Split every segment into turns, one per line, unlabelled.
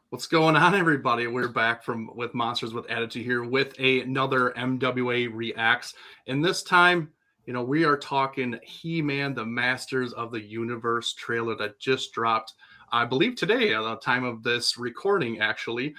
What's going on, everybody? We're back with Monsters with Attitude here with another MWA Reacts. And this time, we are talking He-Man, the Masters of the Universe trailer that just dropped, I believe today, at the time of this recording, actually.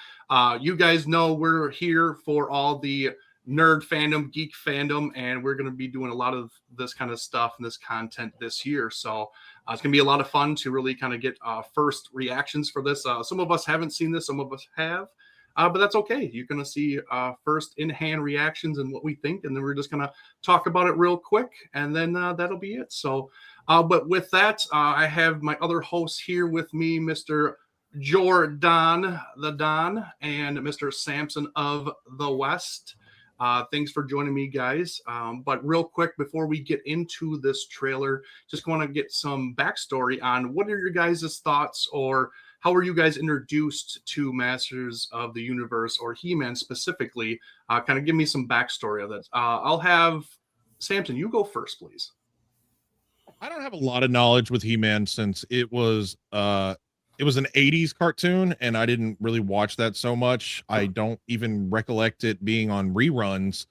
You guys know we're here for all the nerd fandom, geek fandom, and we're going to be doing a lot of this kind of stuff and this content this year. So it's going to be a lot of fun to really kind of get first reactions for this. Some of us haven't seen this, some of us have, but that's okay. You're going to see first in-hand reactions and what we think, and then we're just going to talk about it real quick, and then that'll be it. So, but with that, I have my other hosts here with me, Mr. Jordan, the Don, and Mr. Samson of the West. Thanks for joining me, guys. But real quick, before we get into this trailer, just want to get some backstory on what are your guys' thoughts, or how were you guys introduced to Masters of the Universe or He-Man specifically? Kind of give me some backstory of it. I'll have Samson, you go first, please.
I don't have a lot of knowledge with He-Man since it was an 80s cartoon and I didn't really watch that so much. I don't even recollect it being on reruns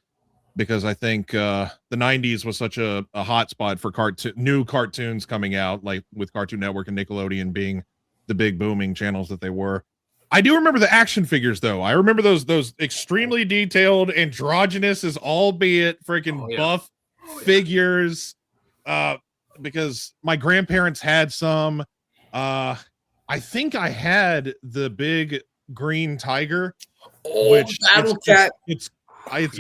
because I think the 90s was such a hot spot for new cartoons coming out, like with Cartoon Network and Nickelodeon being the big booming channels that they were. I do remember the action figures though. I remember those extremely detailed, androgynous as albeit freaking buff figures. Because my grandparents had some. I think I had the big green tiger, which
Battle Cat.
It's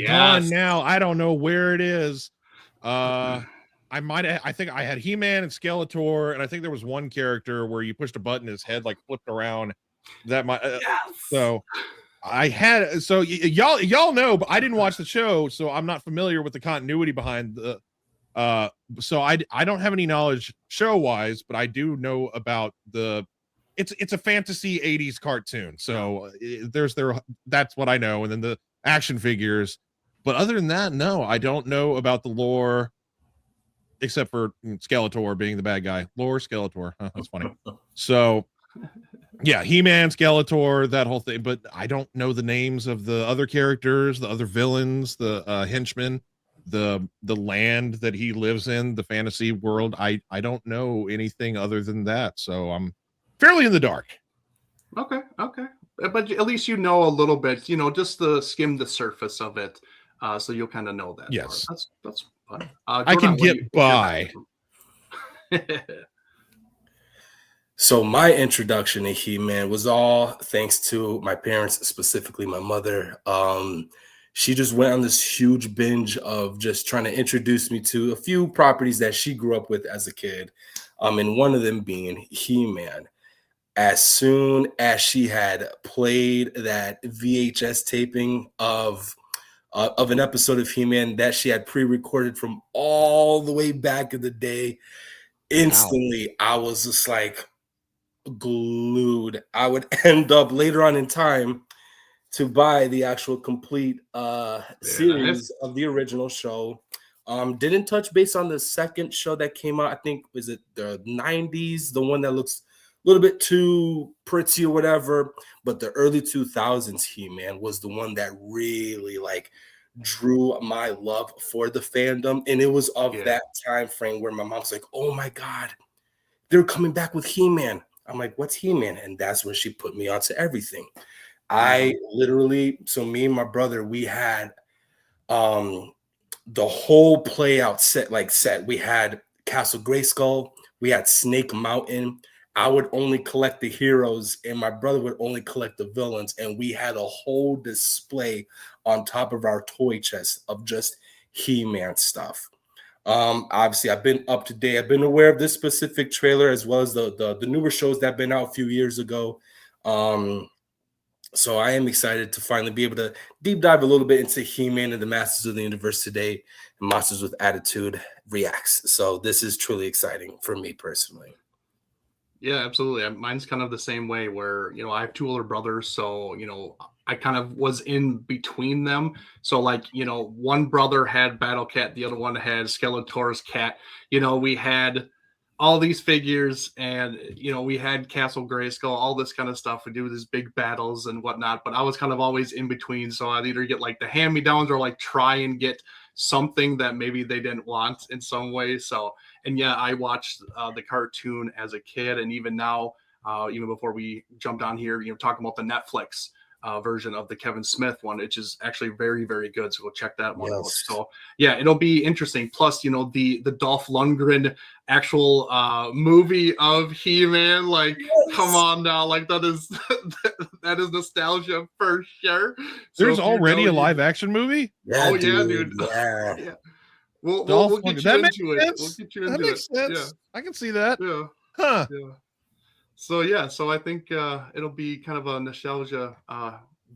gone now. I don't know where it is. I think I had He-Man and Skeletor, and I think there was one character where you pushed a button, his head like flipped around. That might. So I had. So y'all know, but I didn't watch the show, so I'm not familiar with the continuity behind the. So I don't have any knowledge show wise, but I do know about it's a fantasy 80s cartoon. So that's what I know. And then the action figures, but other than that, no, I don't know about the lore except for Skeletor being the bad guy. Lore Skeletor. Huh, that's funny. So yeah, He-Man, Skeletor, that whole thing, but I don't know the names of the other characters, the other villains, the henchmen, the land that he lives in, the fantasy world. I don't know anything other than that, so I'm fairly in the dark.
Okay, but at least you know a little bit, just to skim the surface of it, so you'll kind of know that.
Yes,
that's fun. Jordan,
I can get by.
So my introduction to He-Man was all thanks to my parents, specifically my mother. She just went on this huge binge of just trying to introduce me to a few properties that she grew up with as a kid, and one of them being He-Man. As soon as she had played that VHS taping of an episode of He-Man that she had pre-recorded from all the way back in the day, instantly I was just like glued. I would end up later on in time to buy the actual complete series of the original show. Didn't touch base on the second show that came out. I think was it the 90s, the one that looks a little bit too pretty or whatever. But the early 2000s He-Man was the one that really like drew my love for the fandom, and it was of that time frame where my mom's like, "Oh my God, they're coming back with He-Man." I'm like, "What's He-Man?" And that's when she put me onto everything. I literally, so me and my brother, we had the whole play out set. We had Castle Grayskull, we had Snake Mountain. I would only collect the heroes and my brother would only collect the villains, and we had a whole display on top of our toy chest of just He-Man stuff. Obviously I've been up to date. I've been aware of this specific trailer as well as the newer shows that have been out a few years ago. So I am excited to finally be able to deep dive a little bit into He-Man and the Masters of the Universe today, and Monsters with Attitude Reacts. So this is truly exciting for me personally.
Yeah, absolutely. Mine's kind of the same way where, I have two older brothers. So, I kind of was in between them. So like, one brother had Battle Cat, the other one had Skeletor's cat. We had all these figures, and you know, we had Castle Grayskull, all this kind of stuff. We do these big battles and whatnot, but I was kind of always in between. So I'd either get like the hand-me-downs or like try and get something that maybe they didn't want in some way. So, and yeah, I watched the cartoon as a kid, and even now, even before we jumped on here, you know, talking about the Netflix version of the Kevin Smith one, which is actually very, very good. So go check that one out. So yeah, it'll be interesting. Plus, you know, the Dolph Lundgren actual movie of He-Man, like come on now, like that is that is nostalgia for sure.
There's
so
already a live action movie.
Yeah,
yeah, dude.
Yeah.
Yeah. We'll get you
that
into it.
sense.
We'll get you
That
into
makes
it.
sense. I can see that.
Yeah.
Huh.
Yeah. So yeah, so I think it'll be kind of a nostalgia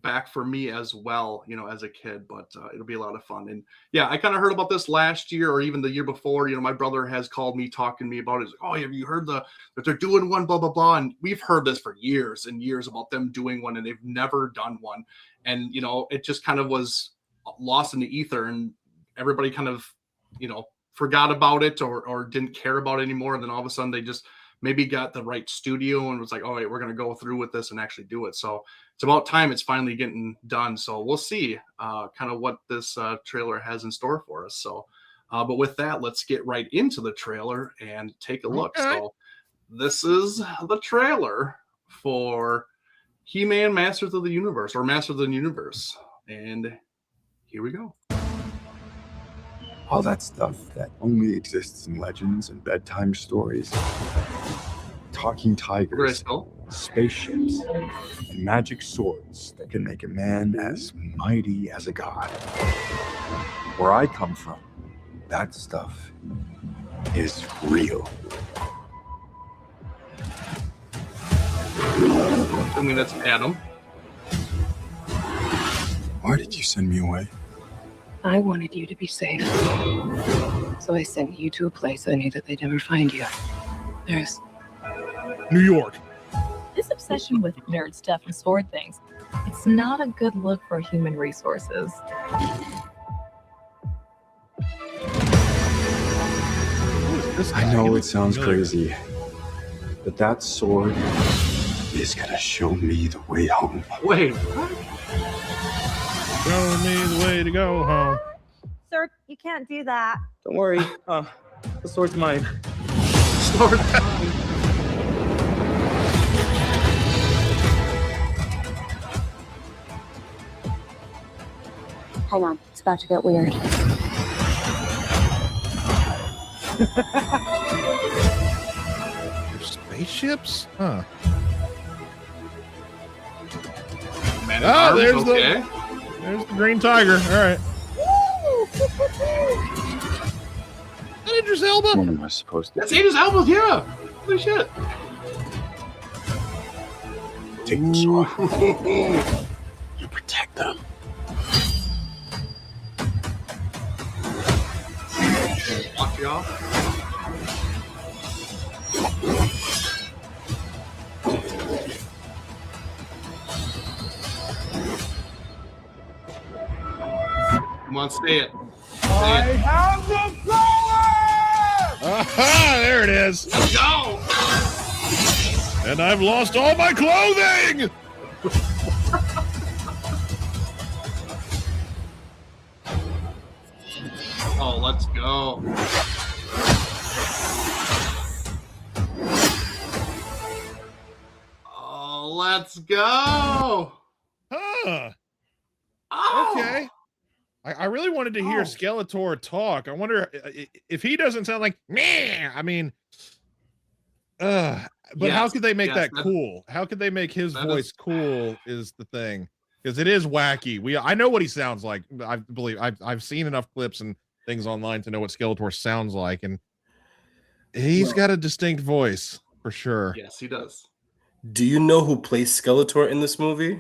back for me as well, you know, as a kid, but it'll be a lot of fun. And yeah, I kind of heard about this last year or even the year before. You know, my brother has called me, talking to me about it. He's like, oh, have you heard that they're doing one, blah, blah, blah. And we've heard this for years and years about them doing one, and they've never done one. And, you know, it just kind of was lost in the ether, and everybody kind of, you know, forgot about it or didn't care about it anymore. And then all of a sudden they just maybe got the right studio and was like, oh, wait, we're going to go through with this and actually do it. So it's about time it's finally getting done. So we'll see kind of what this trailer has in store for us. So, but with that, let's get right into the trailer and take a look.
Okay.
So this is the trailer for He-Man Masters of the Universe, or Masters of the Universe. And here we go.
All that stuff that only exists in legends and bedtime stories. Talking tigers, spaceships, and magic swords that can make a man as mighty as a god. Where I come from, that stuff is real.
I mean, that's Adam.
Why did you send me away?
I wanted you to be safe. So I sent you to a place I knew that they'd never find you. There's
New York.
This obsession with nerd stuff and sword things, it's not a good look for human resources.
I know it sounds crazy, but that sword is gonna show me the way home.
Wait, what?
Show me the way to go home.
Sir, you can't do that.
Don't worry. The sword's mine.
Sword.
Hang on, it's about to get weird.
Spaceships? Huh.
Man,
There's
okay.
there's the green tiger. All right. That Idris Elba?
What am I supposed to
That's
do?
Idris Elba, yeah. Holy shit.
Take the sword. You protect them.
Watch you off. Come on, say it.
I have the power! Aha! There it is.
Let's go.
And I've lost all my clothing!
Oh, let's go. Oh, let's go.
Huh.
Oh.
Okay. I really wanted to hear Skeletor talk. I wonder if he doesn't sound like meh. I mean, but
Yes,
how could they make that
that-
cool? How could they make his
that
voice
is-
cool? Is the thing, because it is wacky. I know what he sounds like. I believe I've seen enough clips and things online to know what Skeletor sounds like, and he's got a distinct voice for sure.
Yes, he does.
Do you know who plays Skeletor in this movie?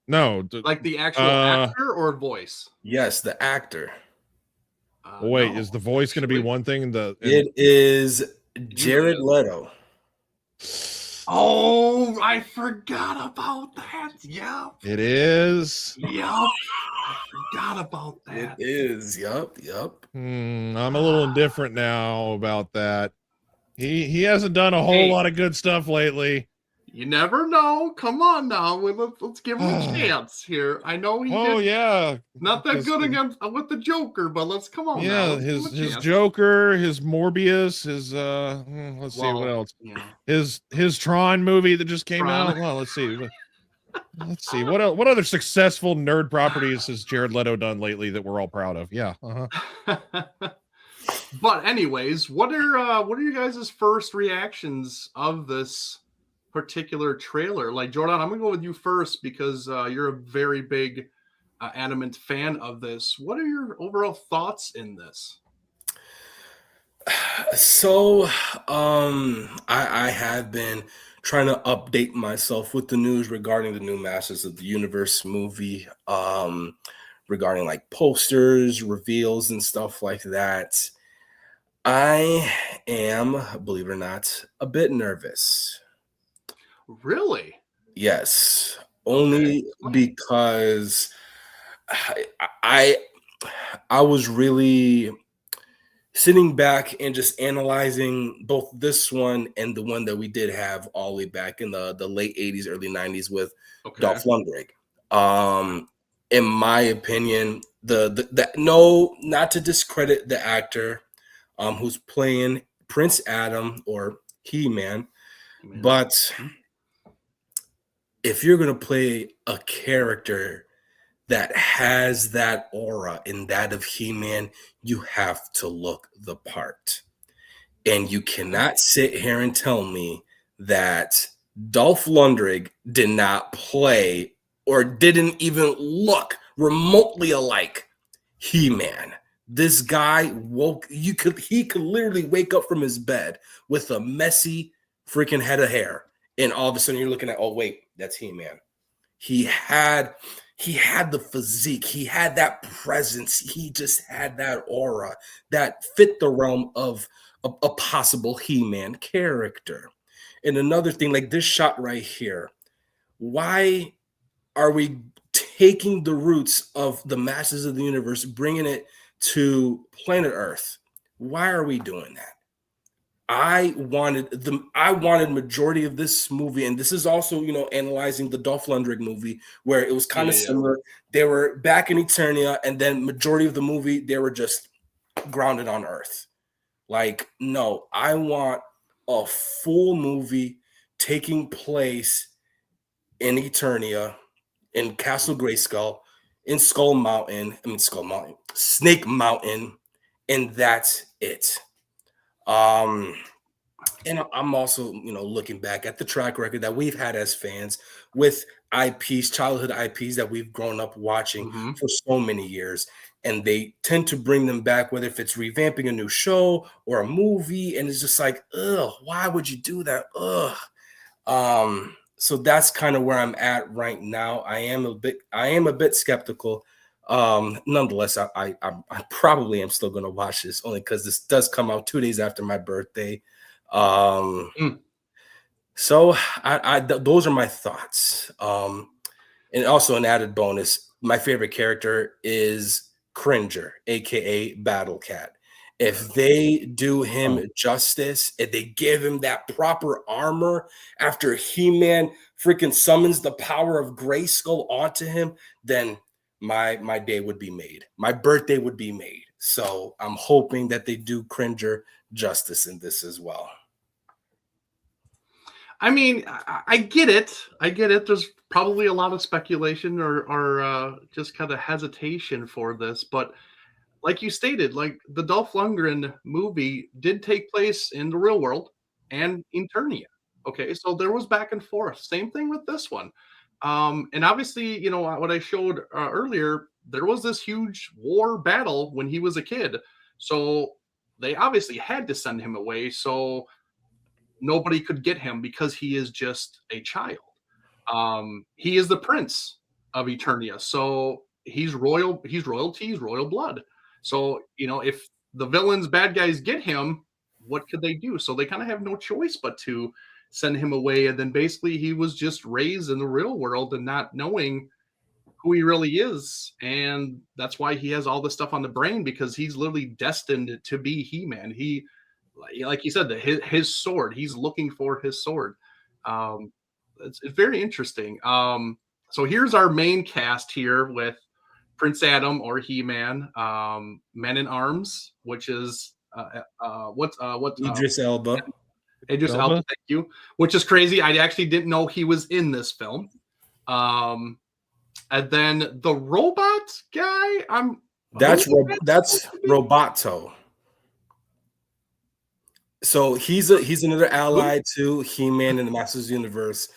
No,
Like the actual actor or voice?
Yes, the actor.
wait,
No,
is the voice going to be
actually.
one thing?
It is Jared Leto.
Oh, I forgot about that. Yep.
It is.
Yep. I forgot about
It
that.
is. Yup.
I'm a little indifferent now about that. He hasn't done a whole lot of good stuff lately.
You never know. Come on now. Let's give him a chance here. I know he did.
Yeah.
Not that good against with the Joker, but let's come on now.
His Joker, his Morbius, his let's see what else.
Yeah.
His Tron movie that just came out. Well, let's see. Let's see what else, what other successful nerd properties has Jared Leto done lately that we're all proud of? Yeah.
But anyways, what are you guys' first reactions of this particular trailer? Like, Jordan, I'm gonna go with you first because you're a very big adamant fan of this. What are your overall thoughts in this?
So I have been trying to update myself with the news regarding the new Masters of the Universe movie, regarding like posters, reveals, and stuff like that. I am, believe it or not, a bit nervous.
Really?
Yes, only because I was really sitting back and just analyzing both this one and the one that we did have all the way back in the late 80s, early 90s with Dolph Lundgren. In my opinion, no, not to discredit the actor who's playing Prince Adam or He-Man, but if you're going to play a character that has that aura and that of He-Man, you have to look the part. And you cannot sit here and tell me that Dolph Lundgren did not play or didn't even look remotely alike He-Man. This guy he could literally wake up from his bed with a messy freaking head of hair. And all of a sudden you're looking at, oh wait, that's He-Man. He had the physique. He had that presence. He just had that aura that fit the realm of a possible He-Man character. And another thing, like this shot right here, why are we taking the roots of the Masters of the Universe, bringing it to planet Earth? Why are we doing that? I wanted majority of this movie, and this is also, analyzing the Dolph Lundgren movie, where it was kind of similar. They were back in Eternia, and then majority of the movie, they were just grounded on Earth. Like, no, I want a full movie taking place in Eternia, in Castle Grayskull, in Snake Mountain, and that's it. And I'm also, looking back at the track record that we've had as fans with IPs, childhood IPs that we've grown up watching for so many years. And they tend to bring them back, whether if it's revamping a new show or a movie. And it's just like, ugh, why would you do that? Ugh. So that's kind of where I'm at right now. I am a bit skeptical. Nonetheless, I probably am still going to watch this, only because this does come out 2 days after my birthday. So those are my thoughts. And also an added bonus, my favorite character is Cringer, aka Battle Cat. If they do him justice, if they give him that proper armor after He-Man freaking summons the power of Grayskull onto him, then my day would be made. My birthday would be made. So I'm hoping that they do Cringer justice in this as well.
I mean, I get it. There's probably a lot of speculation or just kind of hesitation for this, but like you stated, like the Dolph Lundgren movie did take place in the real world and in Eternia. Okay, so there was back and forth. Same thing with this one. And obviously, what I showed earlier, there was this huge war battle when he was a kid. So they obviously had to send him away. So nobody could get him because he is just a child. He is the prince of Eternia. So he's royal. He's royalty. He's royal blood. So, if the villains, bad guys get him, what could they do? So they kind of have no choice but to send him away. And then basically he was just raised in the real world and not knowing who he really is. And that's why he has all this stuff on the brain, because he's literally destined to be He-Man. like you said, his sword. He's looking for his sword. It's very interesting. So here's our main cast here with Prince Adam or He-Man, Men in Arms, which is
Idris Elba.
Idris Elba, thank you. Which is crazy. I actually didn't know he was in this film. And then the robot guy,
That's Roboto. So he's another ally to He-Man in the Masters Universe.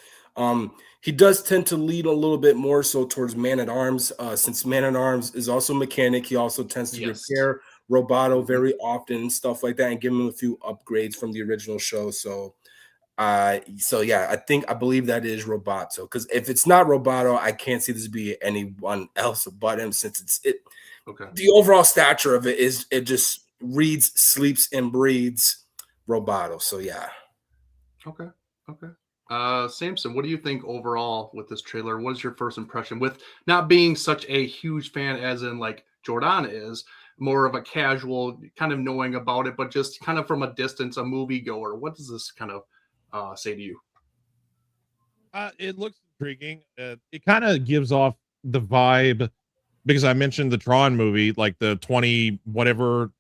He does tend to lead a little bit more so towards Man at Arms, since Man at Arms is also a mechanic. He also tends to repair Roboto very often and stuff like that, and give him a few upgrades from the original show. So yeah, I believe that is Roboto, because if it's not Roboto, I can't see this be anyone else but him, since the overall stature of it just reads, sleeps, and breeds Roboto. So yeah.
Okay. Samson, what do you think overall with this trailer? What is your first impression, with not being such a huge fan as in like Jordan is, more of a casual kind of knowing about it, but just kind of from a distance, a moviegoer? What does this kind of say to you?
It looks intriguing. It kind of gives off the vibe, because I mentioned the Tron movie, like the 20 whatever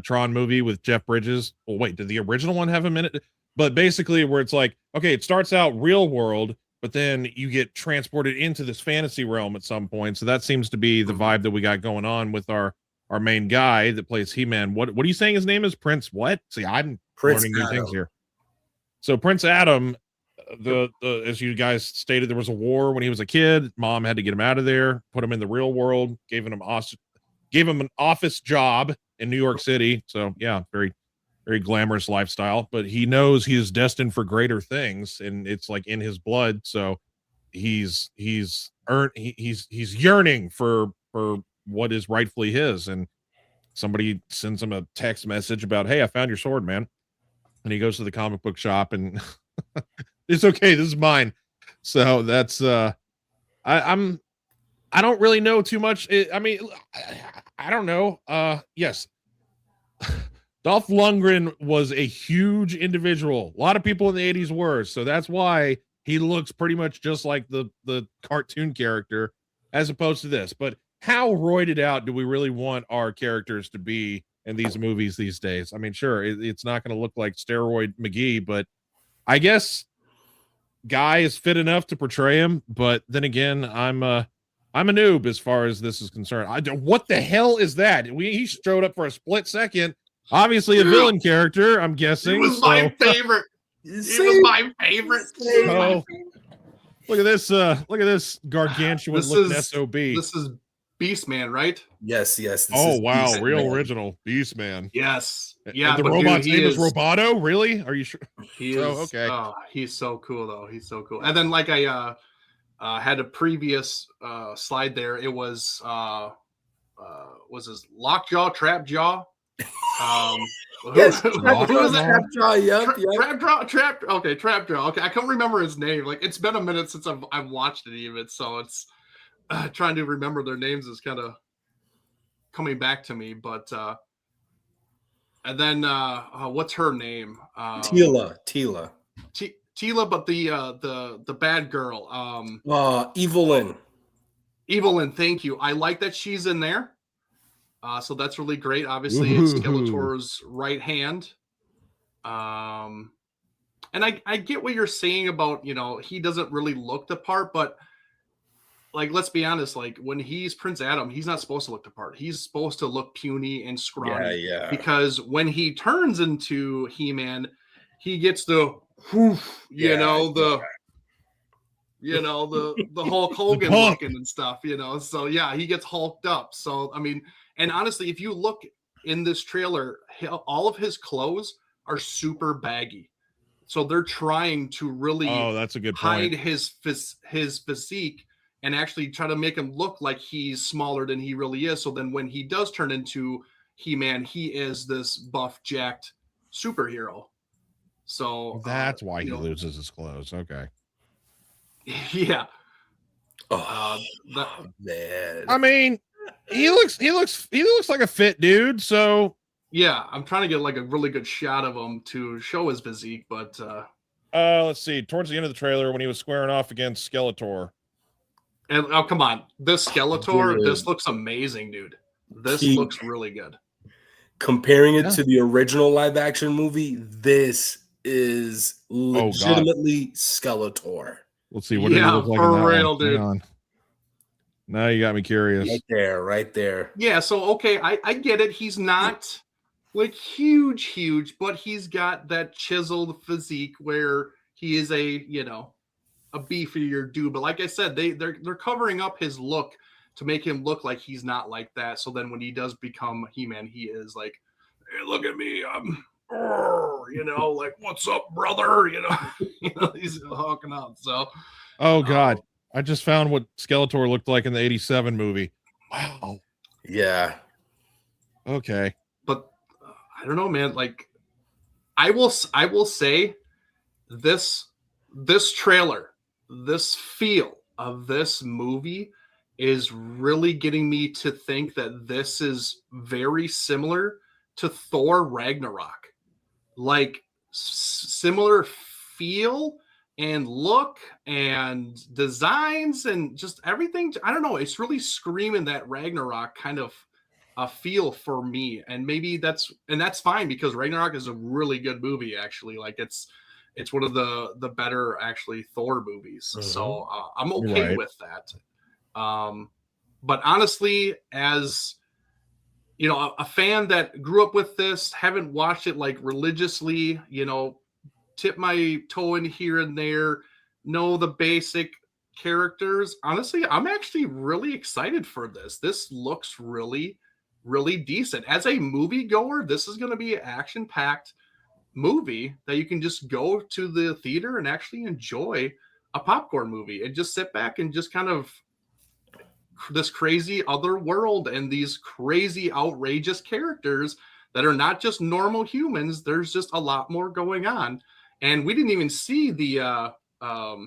Tron movie with Jeff Bridges. Well, wait, did the original one have a minute? But basically, where it's like, okay, it starts out real world, but then you get transported into this fantasy realm at some point. So that seems to be the vibe that we got going on with our main guy that plays He-Man. What are you saying his name is? Prince what? See, I'm learning new things here. So Prince Adam, as you guys stated, there was a war when he was a kid. Mom had to get him out of there, put him in the real world, gave him an office job in New York City. So yeah, very glamorous lifestyle, but he knows he is destined for greater things, and it's like in his blood. So he's yearning for what is rightfully his. And somebody sends him a text message about, hey, I found your sword, man. And he goes to the comic book shop and it's okay, this is mine. So that's I don't really know too much. I don't know. Yes. Dolph Lundgren was a huge individual. A lot of people in the 80s were. So that's why he looks pretty much just like the cartoon character, as opposed to this. But how roided out do we really want our characters to be in these movies these days? I mean, sure, it's not going to look like Steroid McGee, but I guess Guy is fit enough to portray him. But then again, I'm a noob as far as this is concerned. What the hell is that? He showed up for a split second. Obviously a villain character, I'm guessing.
He was my favorite. He was my favorite.
Oh, look at this gargantuan looking SOB.
This is Beastman, right?
Yes.
Oh wow, Beastman. Real original Beastman.
Yes. Yeah.
And the robot's name is Roboto. Really? Are you sure?
He is. Oh, okay. He's so cool though. He's so cool. And then like I had a previous slide there. It was his Lockjaw, Trapjaw.
Yes, Trapjaw. Yep.
Trapjaw. Okay, I can't remember his name. Like, it's been a minute since I've watched it even, so it's trying to remember their names is kind of coming back to me. But and then what's her name?
Tila.
Tila, but the bad girl.
Evelyn.
Thank you. I like that she's in there. So that's really great. Obviously, it's Skeletor's right hand. And I get what you're saying about, he doesn't really look the part, but like, let's be honest, like when he's Prince Adam, he's not supposed to look the part. He's supposed to look puny and scrawny. Yeah. Because when he turns into He-Man, he gets the Hulk Hogan looking and stuff, So yeah, he gets hulked up. So I mean, and honestly, if you look in this trailer, all of his clothes are super baggy. So they're trying to really
that's a good
hide
point.
his physique and actually try to make him look like he's smaller than he really is. So then when he does turn into He-Man, he is this buff, jacked superhero. So
that's why he loses his clothes. Okay.
Yeah.
Man.
I mean, he looks like a fit dude. So
Yeah, I'm trying to get like a really good shot of him to show his physique, but
let's see. Towards the end of the trailer, when he was squaring off against Skeletor.
And oh, come on, this Skeletor,
Dude.
this looks amazing, dude. This looks really good.
Comparing it to the original live action movie, this is legitimately Skeletor.
Let's see what did he look like
for
in that
real,
one.
dude.
Hang on. Now you got me curious.
Right there.
Yeah, so okay, I get it. He's not like huge, but he's got that chiseled physique where he is a beefier dude. But like I said, they're covering up his look to make him look like he's not like that. So then when he does become He-Man, he is like, hey, look at me, I'm like, what's up, brother? He's hawking out. So
oh god, I just found what Skeletor looked like in the 87 movie. Wow.
Yeah.
Okay.
But I don't know, man. Like, I will say this trailer, this feel of this movie is really getting me to think that this is very similar to Thor Ragnarok. Like similar feel and look and designs and just everything. I don't know. It's really screaming that Ragnarok kind of a feel for me. And maybe that's fine because Ragnarok is a really good movie, actually. Like it's one of the better actually Thor movies. Mm-hmm. So I'm okay with that. But honestly, as you know, a fan that grew up with this, haven't watched it like religiously, tip my toe in here and there, know the basic characters. Honestly, I'm actually really excited for this. This looks really, really decent. As a moviegoer, this is going to be an action-packed movie that you can just go to the theater and actually enjoy a popcorn movie and just sit back and just kind of this crazy other world and these crazy outrageous characters that are not just normal humans. There's just a lot more going on. And we didn't even see the oh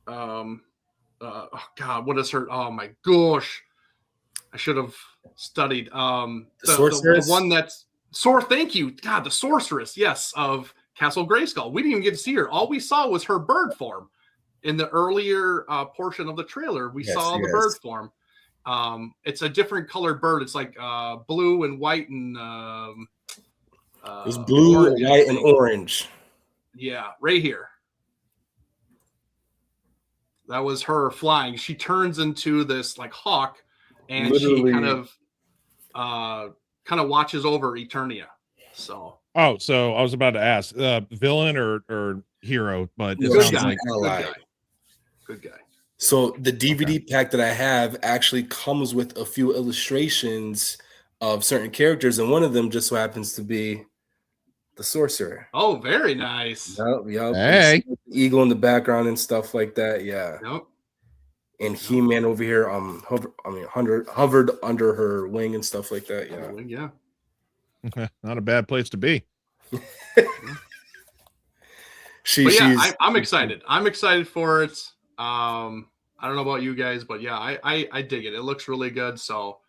god, what is her? Oh my gosh, I should have studied. The one that's thank you, God, the sorceress, yes, of Castle Grayskull. We didn't even get to see her. All we saw was her bird form. In the earlier portion of the trailer, we saw the bird form. It's a different colored bird. It's like blue and white and
it was blue, orange, white, and orange.
Yeah, right here. That was her flying. She turns into this like hawk, and literally, she kind of watches over Eternia. So
so I was about to ask, villain or hero, but it
good
sounds
guy.
like
Good guy.
So the DVD pack that I have actually comes with a few illustrations of certain characters, and one of them just so happens to be the sorcerer.
Oh, very nice.
Yep.
Hey,
eagle in the background and stuff like that. Yeah.
Yep.
And He-Man over here, hovered under her wing and stuff like that.
Yeah.
Not a bad place to be.
I'm excited. I'm excited for it. I don't know about you guys, but yeah, I dig it. It looks really good. So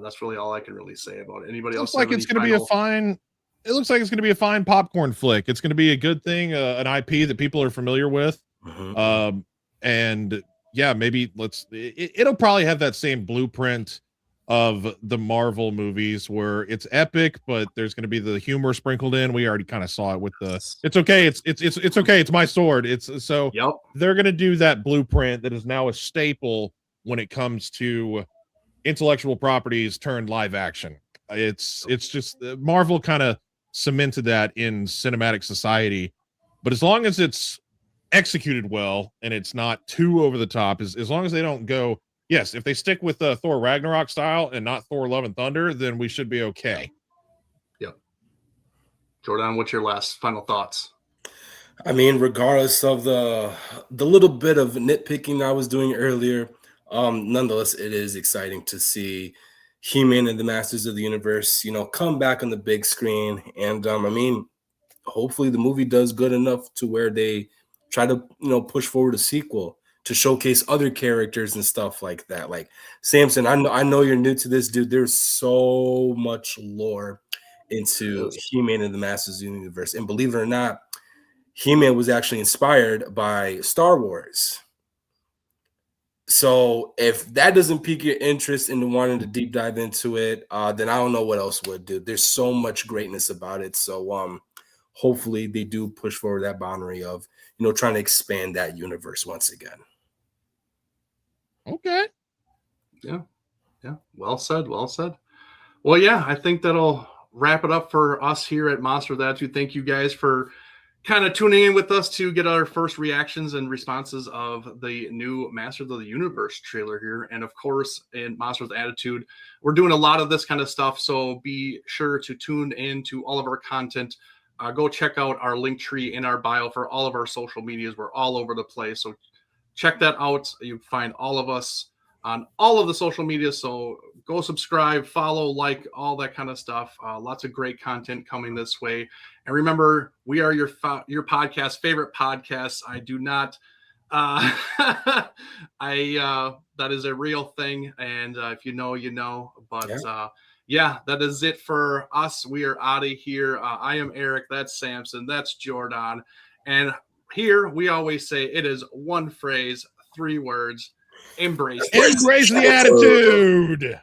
that's really all I can really say about it. Anybody else?
Looks like it's going to be a fine. It looks like it's going to be a fine popcorn flick. It's going to be a good thing, an IP that people are familiar with. Mm-hmm. And yeah, maybe it'll probably have that same blueprint of the Marvel movies where it's epic, but there's going to be the humor sprinkled in. We already kind of saw it with the it's okay, it's okay, it's my sword. It's so they're going to do that blueprint that is now a staple when it comes to intellectual properties turned live action. It's just Marvel kind of cemented that in cinematic society, but as long as it's executed well and it's not too over the top, as long as they don't go, yes, if they stick with Thor Ragnarok style and not Thor Love and Thunder, then we should be okay.
Yep. Jordan, what's your final thoughts?
I mean, regardless of the little bit of nitpicking I was doing earlier, nonetheless, it is exciting to see He-Man and the Masters of the Universe, come back on the big screen. And I mean, hopefully the movie does good enough to where they try to, push forward a sequel to showcase other characters and stuff like that. Like Samson, I know you're new to this, dude. There's so much lore into He-Man and the Masters of the Universe. And believe it or not, He-Man was actually inspired by Star Wars. So if that doesn't pique your interest in wanting to deep dive into it, then I don't know what else would, dude. There's so much greatness about it. So hopefully they do push forward that boundary of, you know, trying to expand that universe once again.
Okay.
Yeah. Yeah. Well said. Well said. Well, yeah, I think that'll wrap it up for us here at Monster with Attitude. Thank you guys for kind of tuning in with us to get our first reactions and responses of the new Masters of the Universe trailer here. And of course, in Monster with Attitude, we're doing a lot of this kind of stuff. So be sure to tune in to all of our content. Go check out our link tree in our bio for all of our social medias. We're all over the place. So check that out. You find all of us on all of the social media. So go subscribe, follow, like, all that kind of stuff. Lots of great content coming this way. And remember, we are your podcast, favorite podcasts. I do not, that is a real thing. And if you know, you know, but yeah, that is it for us. We are out of here. I am Eric. That's Samson. That's Jordan. And here we always say it is one phrase, 3 words. Embrace
the attitude.